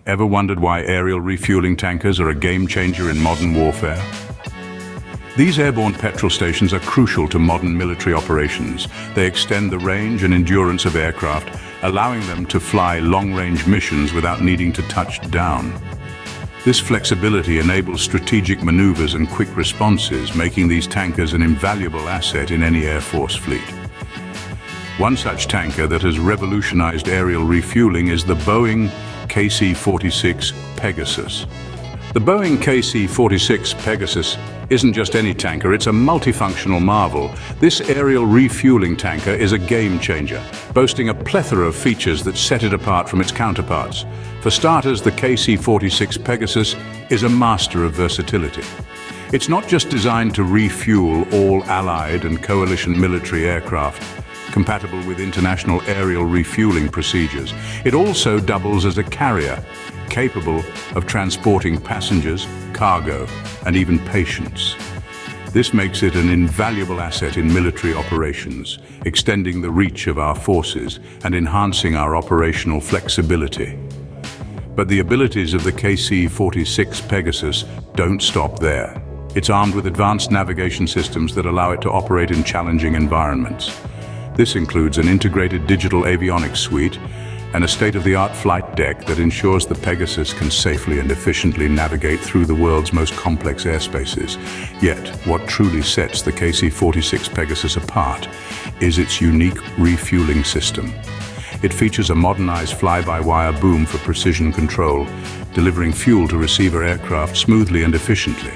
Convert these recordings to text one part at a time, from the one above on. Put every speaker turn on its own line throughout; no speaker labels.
Ever wondered why aerial refueling tankers are a game changer in modern warfare? These airborne petrol stations are crucial to modern military operations. They extend the range and endurance of aircraft, allowing them to fly long-range missions without needing to touch down. This flexibility enables strategic maneuvers and quick responses, making these tankers an invaluable asset in any Air Force fleet. One such tanker that has revolutionized aerial refueling is the Boeing KC-46 Pegasus. The Boeing KC-46 Pegasus isn't just any tanker, it's a multifunctional marvel. This aerial refueling tanker is a game changer, boasting a plethora of features that set it apart from its counterparts. For starters, the KC-46 Pegasus is a master of versatility. It's not just designed to refuel all Allied and coalition military aircraft, compatible with international aerial refueling procedures. It also doubles as a carrier, capable of transporting passengers, cargo, and even patients. This makes it an invaluable asset in military operations, extending the reach of our forces and enhancing our operational flexibility. But the abilities of the KC-46 Pegasus don't stop there. It's armed with advanced navigation systems that allow it to operate in challenging environments. This includes an integrated digital avionics suite and a state-of-the-art flight deck that ensures the Pegasus can safely and efficiently navigate through the world's most complex airspaces. Yet, what truly sets the KC-46 Pegasus apart is its unique refueling system. It features a modernized fly-by-wire boom for precision control, delivering fuel to receiver aircraft smoothly and efficiently.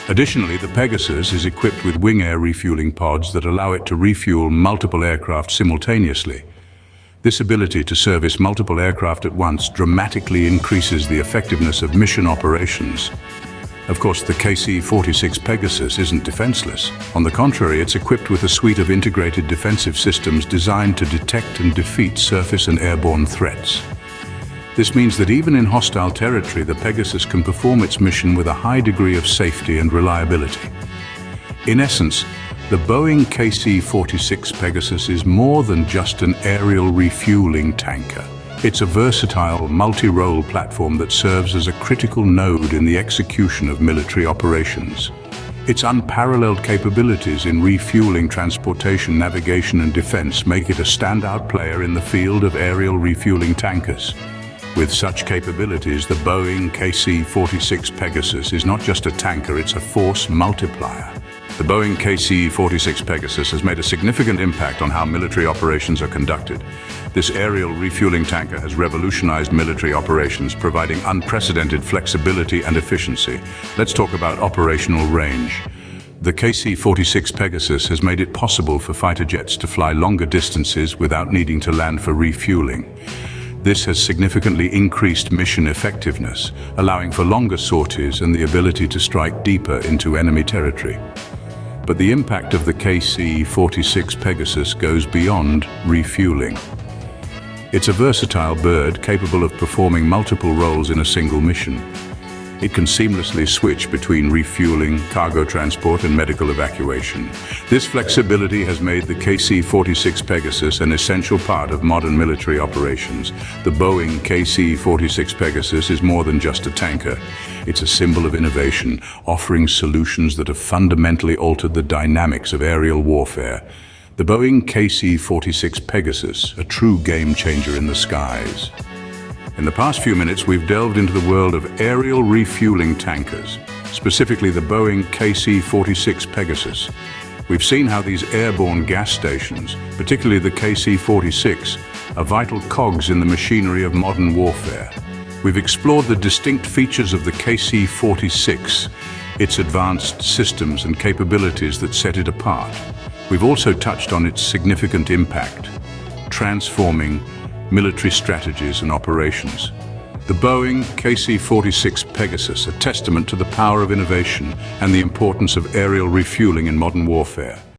Additionally, the Pegasus is equipped with wing air refueling pods that allow it to refuel multiple aircraft simultaneously. This ability to service multiple aircraft at once dramatically increases the effectiveness of mission operations. Of course, the KC-46 Pegasus isn't defenseless. On the contrary, it's equipped with a suite of integrated defensive systems designed to detect and defeat surface and airborne threats. This means that even in hostile territory, the Pegasus can perform its mission with a high degree of safety and reliability. In essence, the Boeing KC-46 Pegasus is more than just an aerial refueling tanker. It's a versatile, multi-role platform that serves as a critical node in the execution of military operations. Its unparalleled capabilities in refueling, transportation, navigation, and defense make it a standout player in the field of aerial refueling tankers. With such capabilities, the Boeing KC-46 Pegasus is not just a tanker, it's a force multiplier. The Boeing KC-46 Pegasus has made a significant impact on how military operations are conducted. This aerial refueling tanker has revolutionized military operations, providing unprecedented flexibility and efficiency. Let's talk about operational range. The KC-46 Pegasus has made it possible for fighter jets to fly longer distances without needing to land for refueling. This has significantly increased mission effectiveness, allowing for longer sorties and the ability to strike deeper into enemy territory. But the impact of the KC-46 Pegasus goes beyond refueling. It's a versatile bird capable of performing multiple roles in a single mission. It can seamlessly switch between refueling, cargo transport, and medical evacuation. This flexibility has made the KC-46 Pegasus an essential part of modern military operations. The Boeing KC-46 Pegasus is more than just a tanker. It's a symbol of innovation, offering solutions that have fundamentally altered the dynamics of aerial warfare. The Boeing KC-46 Pegasus, a true game changer in the skies. In the past few minutes, we've delved into the world of aerial refueling tankers, specifically the Boeing KC-46 Pegasus. We've seen how these airborne gas stations, particularly the KC-46, are vital cogs in the machinery of modern warfare. We've explored the distinct features of the KC-46, its advanced systems and capabilities that set it apart. We've also touched on its significant impact, transforming military strategies and operations. The Boeing KC-46 Pegasus, a testament to the power of innovation and the importance of aerial refueling in modern warfare.